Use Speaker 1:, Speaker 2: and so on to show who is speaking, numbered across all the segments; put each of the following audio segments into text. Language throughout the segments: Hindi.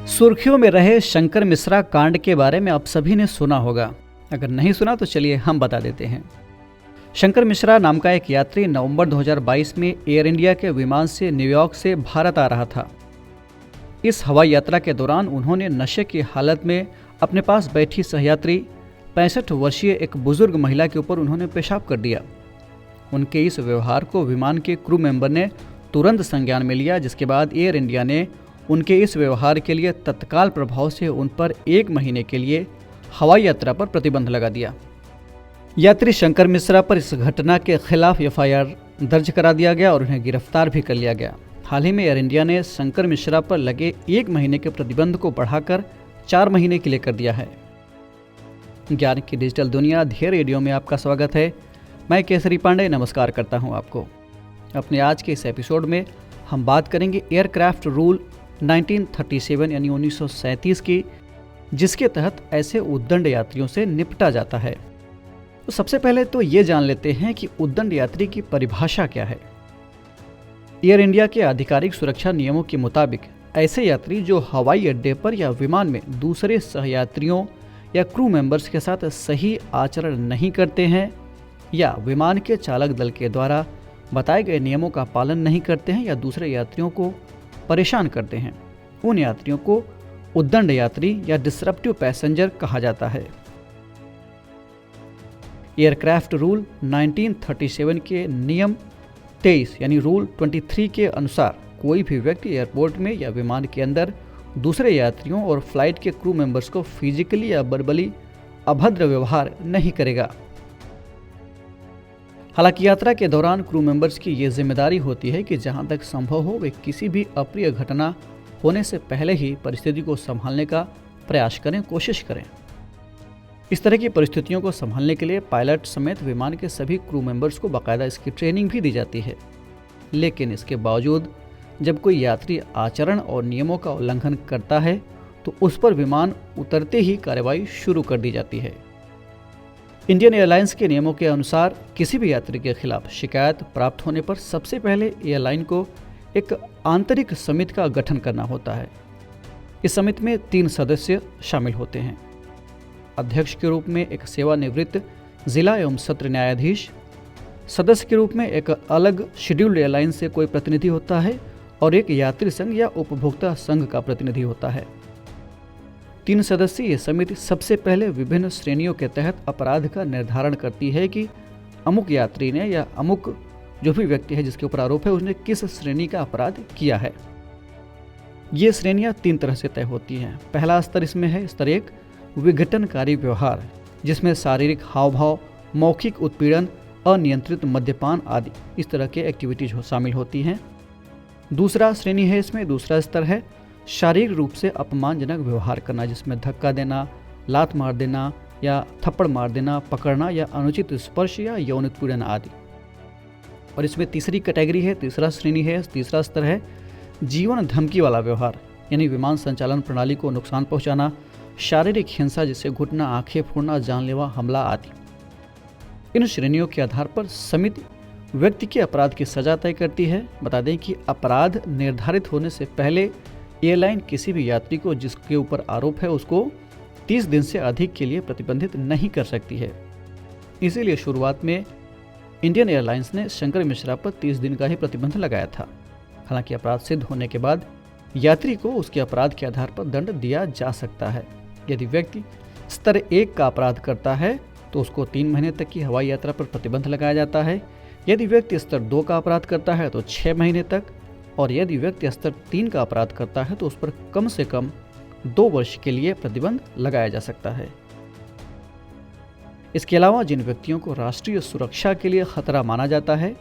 Speaker 1: सुर्खियों में रहे शंकर मिश्रा कांड के बारे में आप सभी ने सुना होगा। अगर नहीं सुना तो चलिए हम बता देते हैं। शंकर मिश्रा नाम का एक यात्री नवंबर 2022 में एयर इंडिया के विमान से न्यूयॉर्क से भारत आ रहा था। इस हवाई यात्रा के दौरान उन्होंने नशे की हालत में अपने पास बैठी सहयात्री 65 वर्षीय एक बुजुर्ग महिला के ऊपर उन्होंने पेशाब कर दिया। उनके इस व्यवहार को विमान के क्रू मेंबर ने तुरंत संज्ञान में लिया, जिसके बाद एयर इंडिया ने उनके इस व्यवहार के लिए तत्काल प्रभाव से उन पर 1 महीने के लिए हवाई यात्रा पर प्रतिबंध लगा दिया। यात्री शंकर मिश्रा पर इस घटना के खिलाफ FIR दर्ज करा दिया गया और उन्हें गिरफ्तार भी कर लिया गया। हाल ही में एयर इंडिया ने शंकर मिश्रा पर लगे 1 महीने के प्रतिबंध को बढ़ाकर 4 महीने के लिए कर दिया है। ज्ञान की डिजिटल दुनिया धीरे रेडियो में आपका स्वागत है। मैं केसरी पांडे नमस्कार करता हूं आपको। अपने आज के इस एपिसोड में हम बात करेंगे एयरक्राफ्ट रूल 1937 यानी 1937 की, जिसके तहत ऐसे उद्दंड यात्रियों से निपटा जाता है। तो सबसे पहले तो ये जान लेते हैं कि उद्दंड यात्री की परिभाषा क्या है। एयर इंडिया के आधिकारिक सुरक्षा नियमों के मुताबिक ऐसे यात्री जो हवाई अड्डे पर या विमान में दूसरे सहयात्रियों या क्रू मेंबर्स के साथ सही आचरण नहीं करते हैं या विमान के चालक दल के द्वारा बताए गए नियमों का पालन नहीं करते हैं या दूसरे यात्रियों को परेशान करते हैं, उन यात्रियों को उद्दंड यात्री या डिसरप्टिव पैसेंजर कहा जाता है। एयरक्राफ्ट रूल 1937 के नियम 23 यानी रूल 23 के अनुसार कोई भी व्यक्ति एयरपोर्ट में या विमान के अंदर दूसरे यात्रियों और फ्लाइट के क्रू मेंबर्स को फिजिकली या वर्बली अभद्र व्यवहार नहीं करेगा। हालांकि यात्रा के दौरान क्रू मेंबर्स की ये जिम्मेदारी होती है कि जहां तक संभव हो वे किसी भी अप्रिय घटना होने से पहले ही परिस्थिति को संभालने का प्रयास करें, कोशिश करें। इस तरह की परिस्थितियों को संभालने के लिए पायलट समेत विमान के सभी क्रू मेंबर्स को बाकायदा इसकी ट्रेनिंग भी दी जाती है। लेकिन इसके बावजूद जब कोई यात्री आचरण और नियमों का उल्लंघन करता है तो उस पर विमान उतरते ही कार्रवाई शुरू कर दी जाती है। इंडियन एयरलाइंस के नियमों के अनुसार किसी भी यात्री के खिलाफ शिकायत प्राप्त होने पर सबसे पहले एयरलाइन को एक आंतरिक समिति का गठन करना होता है। इस समिति में 3 सदस्य शामिल होते हैं। अध्यक्ष के रूप में एक सेवानिवृत्त जिला एवं सत्र न्यायाधीश, सदस्य के रूप में एक अलग शेड्यूल्ड एयरलाइन से कोई प्रतिनिधि होता है और एक यात्री संघ या उपभोक्ता संघ का प्रतिनिधि होता है। 3 सदस्यीय ये समिति सबसे पहले विभिन्न श्रेणियों के तहत अपराध का निर्धारण करती है कि अमुक यात्री ने या अमुक जो भी व्यक्ति है जिसके ऊपर आरोप है उसने किस श्रेणी का अपराध किया है। ये श्रेणियां 3 तरह से तय होती हैं। पहला स्तर इसमें है स्तर 1 विघटनकारी व्यवहार, जिसमें शारीरिक हाव भाव, मौखिक उत्पीड़न, अनियंत्रित मद्यपान आदि इस तरह के एक्टिविटीज शामिल होती हैं। दूसरा श्रेणी है इसमें, दूसरा स्तर है शारीरिक रूप से अपमानजनक व्यवहार करना, जिसमें धक्का देना, लात मार देना या थप्पड़ मार देना, पकड़ना या अनुचित स्पर्श या यौन उत्पीड़न आदि। और इसमें तीसरी कैटेगरी है, तीसरा श्रेणी है, तीसरा स्तर है जीवन धमकी वाला व्यवहार, यानी विमान संचालन प्रणाली को नुकसान पहुंचाना, शारीरिक हिंसा जैसे घुटना, आंखें फोड़ना, जानलेवा हमला आदि। इन श्रेणियों के आधार पर समिति व्यक्ति के अपराध की सजा तय करती है। बता दें कि अपराध निर्धारित होने से पहले एयरलाइन किसी भी यात्री को जिसके ऊपर आरोप है उसको 30 दिन से अधिक के लिए प्रतिबंधित नहीं कर सकती है। इसीलिए शुरुआत में इंडियन एयरलाइंस ने शंकर मिश्रा पर 30 दिन का ही प्रतिबंध लगाया था। हालांकि अपराध सिद्ध होने के बाद यात्री को उसके अपराध के आधार पर दंड दिया जा सकता है। यदि व्यक्ति स्तर 1 का अपराध करता है तो उसको 3 महीने तक की हवाई यात्रा पर प्रतिबंध लगाया जाता है। यदि व्यक्ति स्तर 2 का अपराध करता है तो 6 महीने तक, और यदि व्यक्ति स्तर 3 का अपराध करता है तो उस पर कम से कम 2 वर्ष के लिए प्रतिबंध लगाया जा सकता है। इसके अलावा जिन व्यक्तियों को राष्ट्रीय सुरक्षा के लिए खतरा माना जाता है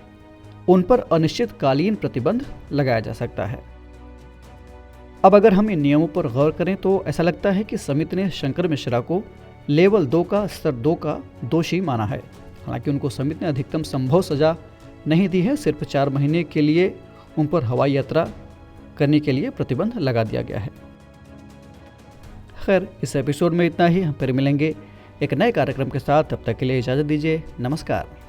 Speaker 1: उन पर अनिश्चितकालीन प्रतिबंध लगाया जा सकता है। अब अगर हम इन नियमों पर गौर करें तो ऐसा लगता है कि समिति ने शंकर मिश्रा को लेवल 2 का स्तर 2 का दोषी माना है। हालांकि उनको समिति ने अधिकतम संभव सजा नहीं दी है, सिर्फ 4 महीने के लिए उन पर हवाई यात्रा करने के लिए प्रतिबंध लगा दिया गया है। खैर, इस एपिसोड में इतना ही। हम फिर मिलेंगे एक नए कार्यक्रम के साथ। तब तक के लिए इजाज़त दीजिए। नमस्कार।